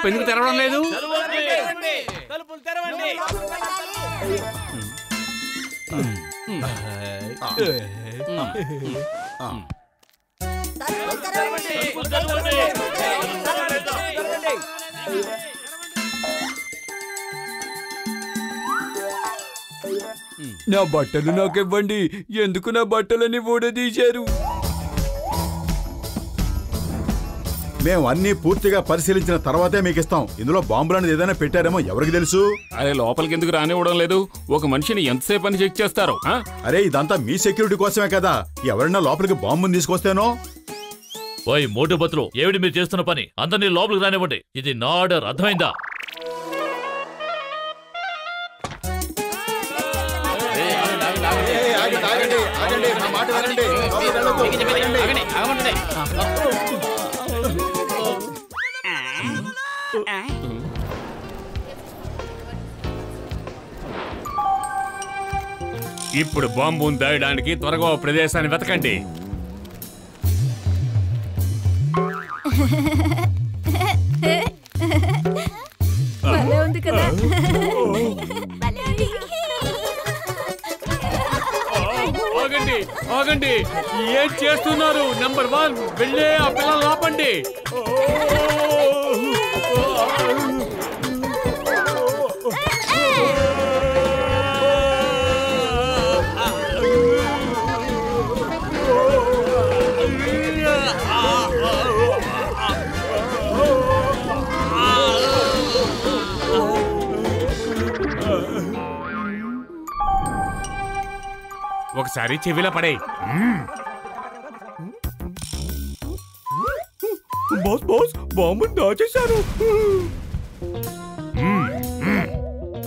Shop ఎందుకు తెరవడం లేదు? నా బట్టలు నాకివ్వండి. ఎందుకు నా బట్టలని ఊడదీశారు? మేము అన్ని పూర్తిగా పరిశీలించిన తర్వాతే మీకు ఇస్తాం. ఇందులో బాంబులనేది ఏదైనా పెట్టారేమో ఎవరికి తెలుసు? అరే లోపలికి ఎందుకు రానివ్వడం లేదు? ఒక మనిషిని ఎంతసేపు అని చెక్ చేస్తారు? అరే ఇదంతా మీ సెక్యూరిటీ కోసమే కదా. ఎవరైనా లోపలికి బాంబుని తీసుకొస్తేనో. ఓయ్ మోటు బతులు, ఏమిటి మీరు చేస్తున్న పని? అందరినీ లోపలికి రానివ్వండి. ఇది నా ఆర్డర్, అర్థమైందా? ఇప్పుడు బాంబును దాయడానికి త్వరగా ప్రదేశాన్ని వెతకండి. ఆగండి ఆగండి, ఏం చేస్తున్నారు? నంబర్ 1 వెళ్ళే ఆ పిల్లలు ఆపండి. ఒకసారి చెవిలా పడే. బాస్ బాస్, బాంబుని దాచేశారు.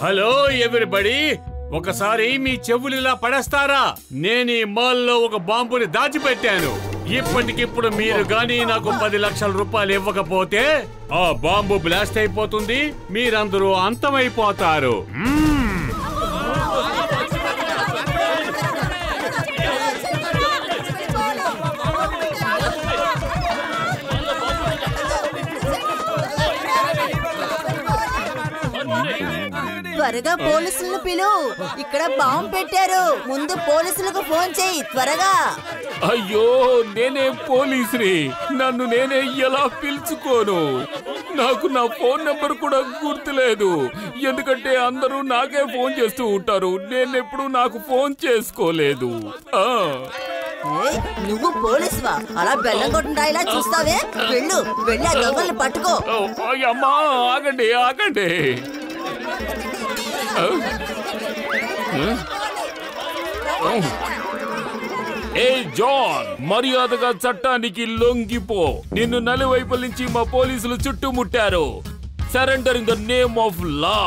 హలో ఎవ్రీబడి, ఒకసారి మీ చెవులు ఇలా పడేస్తారా? నేను ఈ మాల్లో ఒక బాంబుని దాచిపెట్టాను. ఇప్పటికిప్పుడు మీరు గానీ నాకు 10 లక్షల రూపాయలు ఇవ్వకపోతే ఆ బాంబు బ్లాస్ట్ అయిపోతుంది, మీరందరూ అంతమైపోతారు. త్వరగా పోలీసులను పిలు. ఇక్కడ బాంబు పెట్టారు. ముందు పోలీసులకు ఫోన్ చేయి త్వరగా. అయ్యో, నేనే పోలీసుని. నన్ను నేనే ఎలా పిలుచుకోను? నాకు నా ఫోన్ నెంబర్ కూడా గుర్తులేదు. ఎందుకంటే అందరూ నాకే ఫోన్ చేస్తూ ఉంటారు. నేనెప్పుడు నాకు ఫోన్ చేసుకోలేదు. నువ్వు పోలీసువా? అలా బెల్లం కొట్టిన ఇలా చూస్తావే? వెళ్ళు, వెళ్ళి ఆ దొంగల్ని పట్టుకో. అమ్మా ఆగండి ఆగండి. ఏ జాన్, మర్యాదగా చట్టానికి లొంగిపో. నిన్ను నలువైపుల నుంచి మా పోలీసులు చుట్టుముట్టారు. Surrender in the name of law.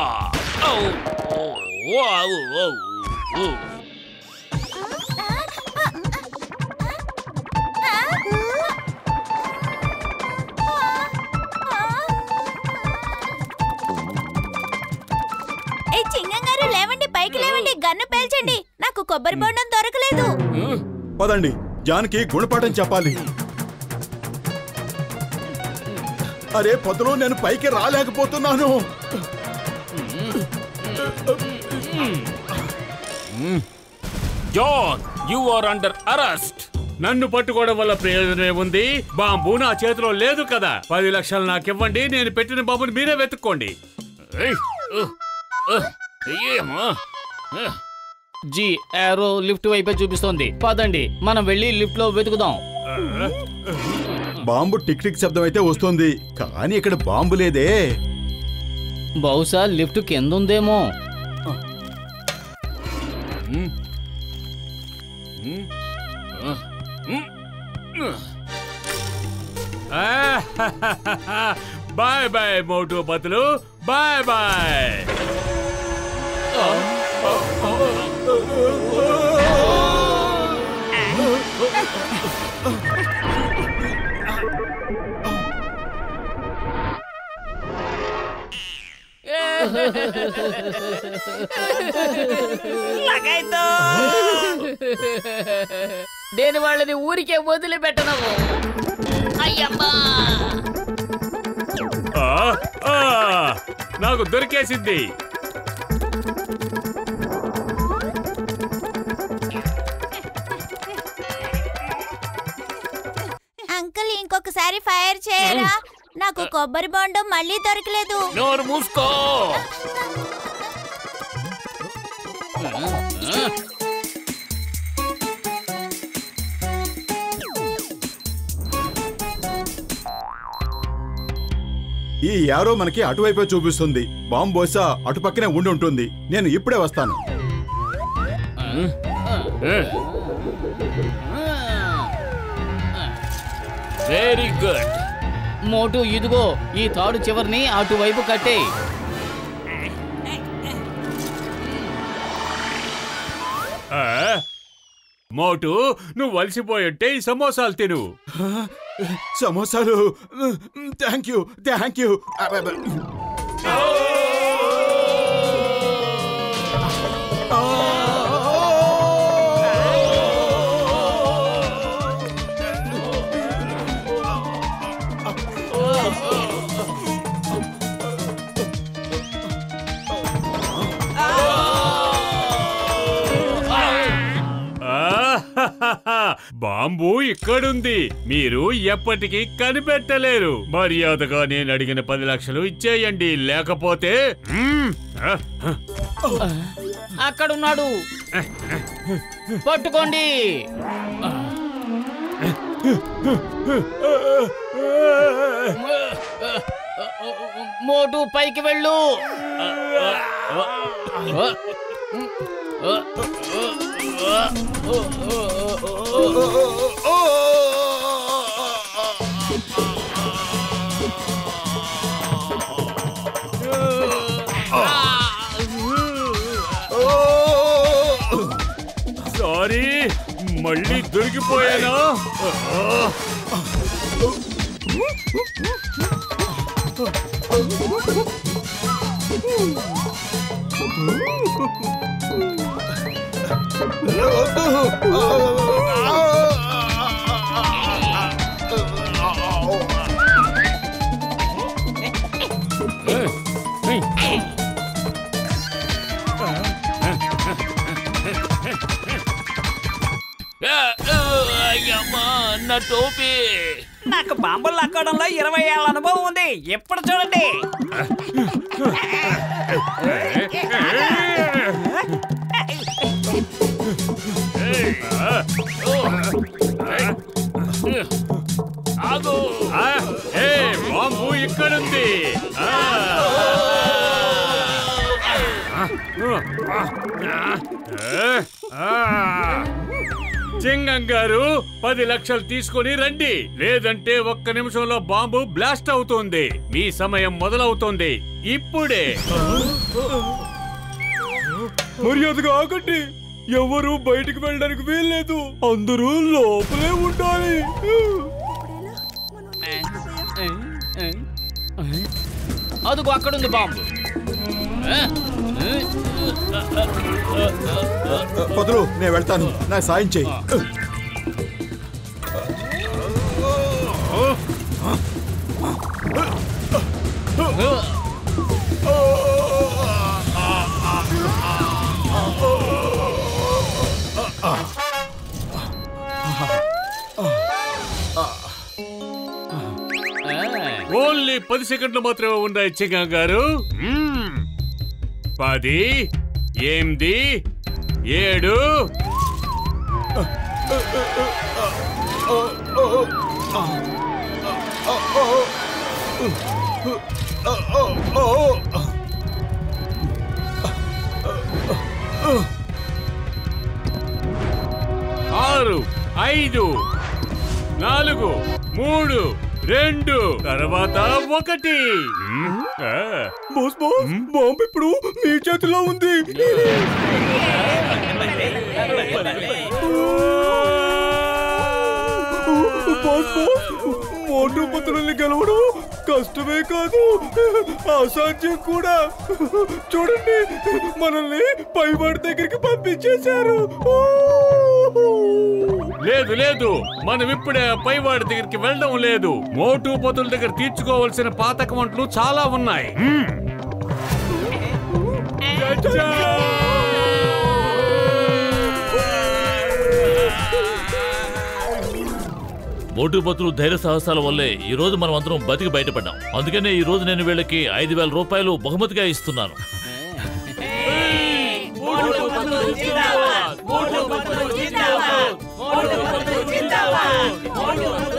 చింగంగారు లేవండి, పైకి లేవండి, గన్ను పేల్చండి. నాకు కొబ్బరి బొండం దొరకలేదు. పదండి, జాన్కి గుణపాఠం చెప్పాలి. అరే పొద్దులో నేను పైకి రాలేకపోతున్నాను. John, you are under arrest. నన్ను పట్టుకోవడం వల్ల ప్రయోజనం ఉంది? బాంబు నా చేతిలో లేదు కదా. 10 లక్షలు నాకు ఇవ్వండి. నేను పెట్టిన బాంబుని మీరే వెతుక్కోండి. జీ ఏరో లిఫ్ట్ వైపే చూపిస్తోంది. పదండి, మనం వెళ్ళి లిఫ్ట్ లో వెతుకుదాం. బాంబు టిక్ టిక్ శబ్దం అయితే వస్తుంది, కానీ ఇక్కడ బాంబు లేదే. బహుశా లిఫ్ట్ కింద ఉందేమో. బాయ్ బాయ్ మోటు బతులు, బాయ్ బాయ్. నేను వాళ్ళని ఊరికే వదిలిపెట్టను. అయ్యమ్మా, నాకు దొరికేసింది. అంకుల్ ఇంకొకసారి ఫైర్ చేయరా? నాకు కొబ్బరి బొండం మళ్ళీ దొరకలేదు. నోరు మూసుకో. ఈ యారో మనకి అటువైపే చూపిస్తుంది. బాంబు బహుశా అటుపక్కనే ఉండి ఉంటుంది. నేను ఇప్పుడే వస్తాను. Very good. మోటు ఇదిగో ఈ తాడు చివరిని అటువైపు కట్టే. మోటు, నువ్వు వలసిపోయింటే ఈ సమోసాలు తిను. సమోసాలు. Thank you, thank you. Bomb ఇక్కడుంది. మీరు ఎప్పటికీ కనిపెట్టలేరు. మర్యాదగా నేను అడిగిన 10 లక్షలు ఇచ్చేయండి, లేకపోతే అక్కడున్నాడు, పట్టుకోండి. మోటు పైకి వెళ్ళు. సారీ, మళ్ళీ దొరికిపోయానా? నా టోపీ. నాకు బాంబులు లాక్కోవడంలో 20 ఏళ్ల అనుభవం ఉంది. ఎప్పుడు చూడండి. బాంబు ఇక్కడుంది. చింగం గారు, 10 లక్షలు తీసుకొని రండి, లేదంటే 1 నిమిషంలో బాంబు బ్లాస్ట్ అవుతుంది. మీ సమయం మొదలవుతుంది ఇప్పుడే. మర్యాదగా ఆగండి. ఎవరు బయటికి వెళ్ళడానికి వీల్లేదు. అందరూ లోపలే ఉండాలి. అదుగో అక్కడుంది బాంబు. పదులు, నేను వెళ్తాను. నాకు సాయం చెయ్యి. ఓన్లీ 10 సెకండ్లు మాత్రమే ఉన్నాయి చింగం గారు. 10, 8, 7. ఆరు, 5, 4, 3, 2, తర్వాత 1. బాస్ బాస్, బాంబు ఇప్పుడు మీ చేతిలో ఉంది. బాస్ బాస్, మోటు పత్రుల్ని గెలవడం కష్టమే కాదు, అసాధ్యం కూడా. చూడండి, మనల్ని పైవాడి దగ్గరికి పంపించేశారు. లేదు లేదు, మనం ఇప్పుడే పైవాడి దగ్గరికి వెళ్ళడం లేదు. మోటు పతుల దగ్గర తీర్చుకోవాల్సిన పాత అకౌంట్లు చాలా ఉన్నాయి. మోటు పతులు ధైర్య సాహసాల వల్లే ఈ రోజు మనం అందరం బతికి బయటపడ్డాం. అందుకనే ఈ రోజు నేను వీళ్ళకి 5,000 రూపాయలు బహుమతిగా ఇస్తున్నాను. జిందాబాద్